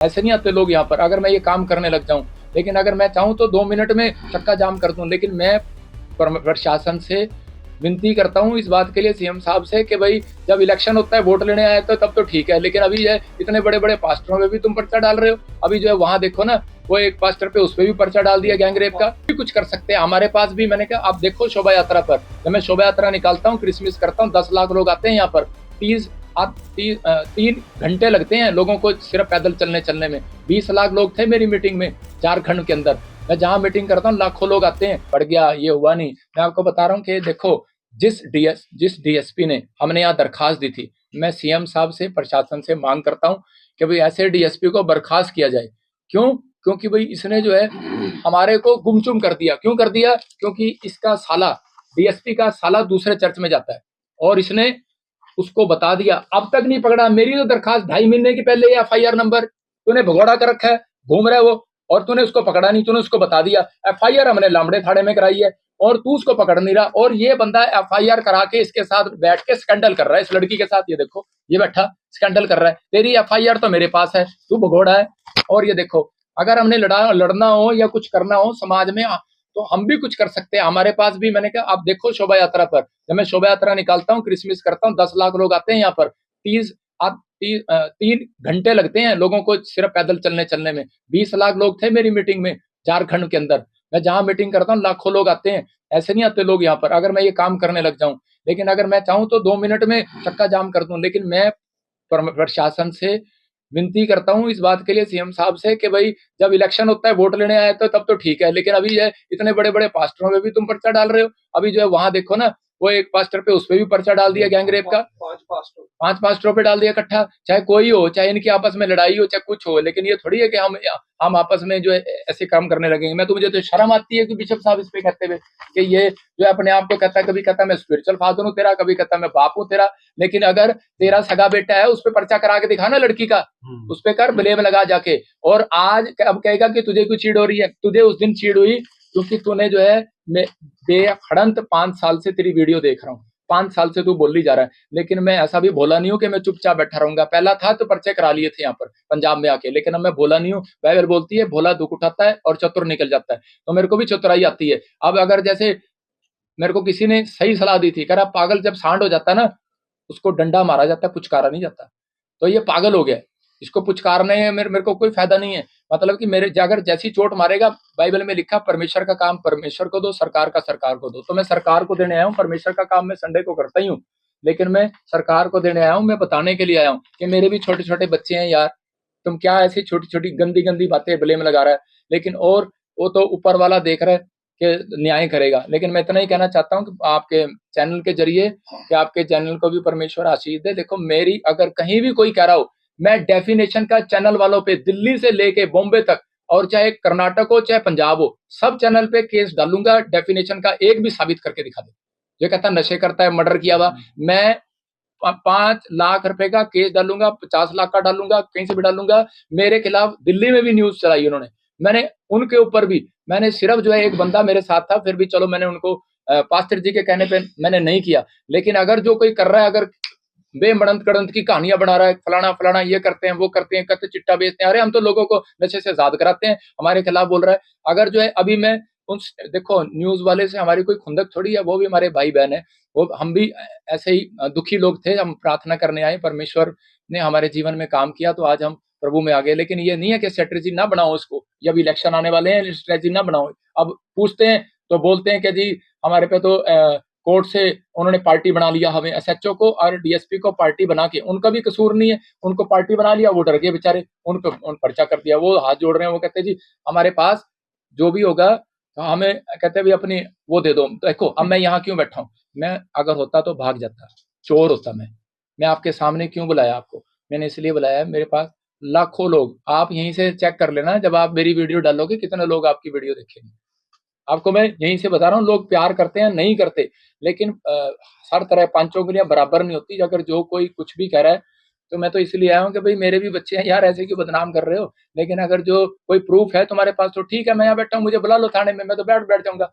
ऐसे नहीं आते लोग यहाँ पर। अगर मैं ये काम करने लग जाऊं, लेकिन अगर मैं चाहूं तो 2 मिनट में चक्का जाम कर दूं। लेकिन मैं प्रशासन से विनती करता हूं इस बात के लिए, सीएम साहब से, कि भाई जब इलेक्शन होता है, वोट लेने आए तो तब तो ठीक है, लेकिन अभी जो है इतने बड़े बड़े पास्टरों पे भी तुम पर्चा डाल रहे हो। अभी जो है वहां देखो ना, वो एक पास्टर पे उस पर भी पर्चा डाल दिया गैंगरेप का। भी कुछ कर सकते हैं हमारे पास भी। मैंने कहा आप देखो शोभा यात्रा पर, जब मैं शोभा यात्रा निकालता हूँ, क्रिसमस करता हूँ, 10 लाख लोग आते हैं यहाँ पर। 3 घंटे लगते हैं लोगों को सिर्फ पैदल चलने में। 20 लाख लोग थे मेरी मीटिंग में झारखंड के अंदर। मैं जहां मीटिंग करता हूँ लाखों लोग आते हैं। बढ़ गया, ये हुआ नहीं। मैं आपको बता रहा हूँ कि देखो, जिस डीएसपी ने, हमने यहाँ दरखास्त दी थी, मैं सीएम साहब से, प्रशासन से मांग करता हूँ कि भाई ऐसे डीएसपी को बर्खास्त किया जाए। क्यों? क्योंकि भाई इसने जो है हमारे को गुमसुम कर दिया। क्यों कर दिया? क्योंकि इसका साला, डीएसपी का साला दूसरे चर्च में जाता है और इसने उसको बता दिया। अब तक नहीं पकड़ा। मेरी तो दरखास्त 2.5 महीने की पहले एफआईआर नंबर तूने भगोड़ा कर रखा है, घूम रहा है वो, और तूने उसको पकड़ा नहीं। तूने उसको बता दिया। एफआईआर हमने लामड़े थाने में कराई है और तू उसको पकड़ नहीं रहा। और ये बंदा एफआईआर करा के इसके साथ बैठ के स्कैंडल कर रहा है, इस लड़की के साथ। ये देखो, ये बैठा स्कैंडल कर रहा है। तेरी एफआईआर तो मेरे पास है, तू भगोड़ा है। और ये देखो, अगर हमने लड़ना हो या कुछ करना हो समाज में, तो हम भी कुछ कर सकते हैं। हमारे पास भी, मैंने कहा आप देखो शोभा यात्रा पर, जब मैं शोभा यात्रा निकालता हूँ, क्रिसमस करता हूँ, 10 लाख लोग आते हैं यहाँ पर। 3 घंटे लगते हैं लोगों को सिर्फ पैदल चलने में। 20 लाख लोग थे मेरी मीटिंग में झारखंड के अंदर। मैं जहां मीटिंग करता हूँ लाखों लोग आते हैं। ऐसे नहीं आते लोग यहाँ पर। अगर मैं ये काम करने लग जाऊं, लेकिन अगर मैं चाहूं तो 2 मिनट में चक्का जाम कर दूं। लेकिन मैं प्रशासन से विनती करता हूँ इस बात के लिए, सीएम साहब से, कि भाई जब इलेक्शन होता है, वोट लेने आए तो तब तो ठीक है, लेकिन अभी जो है इतने बड़े बड़े पास्टरों पे भी तुम पर्चा डाल रहे हो। अभी जो है वहां देखो ना, वो एक पास्टर पे उस पर भी पर्चा डाल दिया गैंगरेप का। 5 पास्टरों पे डाल दिया इकट्ठा। चाहे कोई हो, चाहे इनकी आपस में लड़ाई हो, चाहे कुछ हो, लेकिन ये थोड़ी है कि हम आपस में जो है ऐसे काम करने लगेंगे। मुझे तो शर्म आती है कि बिशप साहब इस पे कहते हुए कि ये जो है अपने आप को कहता है, कभी कहता मैं स्पिरिचुअल फादर हूँ तेरा, कभी कहता मैं बाप हूँ तेरा। लेकिन अगर तेरा सगा बेटा है, उस पर पर्चा करा के दिखा ना लड़की का, उस पर कर ब्लेम लगा जाके। और आज अब कहेगा कि तुझे क्यों चीड़ हो रही है? तुझे उस दिन चीड़ हुई क्योंकि तूने जो है बेखड़ंत 5 साल से तेरी वीडियो देख रहा हूँ, 5 साल से तू बोली जा रहा है। लेकिन मैं ऐसा भी भोला नहीं हूँ कि मैं चुपचाप बैठा रहूंगा। पहला था तो पर्चे करा लिए थे यहाँ पर पंजाब में आके, लेकिन अब मैं भोला नहीं हूँ। बाइबल बोलती है भोला दुख उठाता है और चतुर निकल जाता है, तो मेरे को भी चतुराई आती है। अब अगर जैसे मेरे को किसी ने सही सलाह दी थी, कह रहा पागल जब सांड हो जाता है ना, उसको डंडा मारा जाता है, पुचकारा नहीं जाता। तो ये पागल हो गया, इसको पुचकारने में मेरे को कोई फायदा नहीं है। मतलब कि मेरे अगर जैसी चोट मारेगा, बाइबल में लिखा परमेश्वर का काम परमेश्वर को दो, सरकार का सरकार को दो। तो मैं सरकार को देने आया हूँ। परमेश्वर का काम मैं संडे को करता ही हूँ, लेकिन मैं सरकार को देने आया हूँ। मैं बताने के लिए आया हूँ कि मेरे भी छोटे छोटे बच्चे हैं यार, तुम क्या ऐसी छोटी छोटी गंदी गंदी बातें ब्लेम लगा रहा है। लेकिन और वो तो ऊपर वाला देख रहा है कि न्याय करेगा। लेकिन मैं इतना ही कहना चाहता हूँ कि आपके चैनल के जरिए, कि आपके चैनल को भी परमेश्वर आशीष दे। देखो, मेरी अगर कहीं भी कोई कह रहा हो, मैं डेफिनेशन का चैनल वालों पे, दिल्ली से लेके बॉम्बे तक, और चाहे कर्नाटक हो चाहे पंजाब हो, सब चैनल पे केस डालूंगा। डेफिनेशन का एक भी साबित करके दिखा दे। जो कहता नशे करता है, मर्डर किया हुआ, मैं 5 लाख रुपए का केस डालूंगा, 50 लाख का डालूंगा, कहीं से भी डालूंगा। मेरे खिलाफ दिल्ली में भी न्यूज चलाई उन्होंने, मैंने उनके ऊपर भी, मैंने सिर्फ जो है एक बंदा मेरे साथ था, फिर भी चलो मैंने उनको पास्टर जी के कहने पे मैंने नहीं किया। लेकिन अगर जो कोई कर रहा है, अगर बेमड़ंत कड़ंत की कहानियां बना रहा है, फलाना फलाना ये करते हैं, वो करते हैं, कहते चिट्टा बेचते हैं, अरे हम तो लोगों को नशे से आजाद कराते हैं, हमारे खिलाफ बोल रहा है। अगर जो है अभी मैं देखो, न्यूज वाले से हमारी कोई खुंदक थोड़ी है, वो भी हमारे भाई बहन है। वो हम भी ऐसे ही दुखी लोग थे, हम प्रार्थना करने आए, परमेश्वर ने हमारे जीवन में काम किया, तो आज हम प्रभु में आ गए। लेकिन ये नहीं है कि स्ट्रेटेजी ना बनाओ उसको, जब इलेक्शन आने वाले हैं स्ट्रेटेजी ना बनाओ। अब पूछते हैं तो बोलते हैं कि जी हमारे पे तो कोर्ट से उन्होंने पार्टी बना लिया, हमें एसएचओ को और डीएसपी को पार्टी बना के, उनका भी कसूर नहीं है, उनको पार्टी बना लिया, वो डर गए बेचारे, उन पर्चा कर दिया, वो हाथ जोड़ रहे हैं, वो कहते हैं जी हमारे पास जो भी होगा तो हमें, कहते हैं भी अपनी वो दे दो। तो देखो अब मैं यहाँ क्यों बैठा हूँ, मैं अगर होता तो भाग जाता, चोर होता मैं आपके सामने क्यों बुलाया आपको? मैंने इसलिए बुलाया, मेरे पास लाखों लोग, आप यहीं से चेक कर लेना, जब आप मेरी वीडियो डालोगे कितने लोग आपकी वीडियो देखेंगे। आपको मैं यहीं से बता रहा हूँ, लोग प्यार करते हैं नहीं करते, लेकिन हर तरह पांचों उंगलियां बराबर नहीं होती। अगर जो कोई कुछ भी कह रहा है, तो मैं तो इसलिए आया हूँ कि भाई मेरे भी बच्चे हैं यार, ऐसे क्यों बदनाम कर रहे हो? लेकिन अगर जो कोई प्रूफ है तुम्हारे पास तो ठीक है, मैं यहाँ बैठा हूँ, मुझे बुला लो थाने में, मैं तो बैठ जाऊंगा।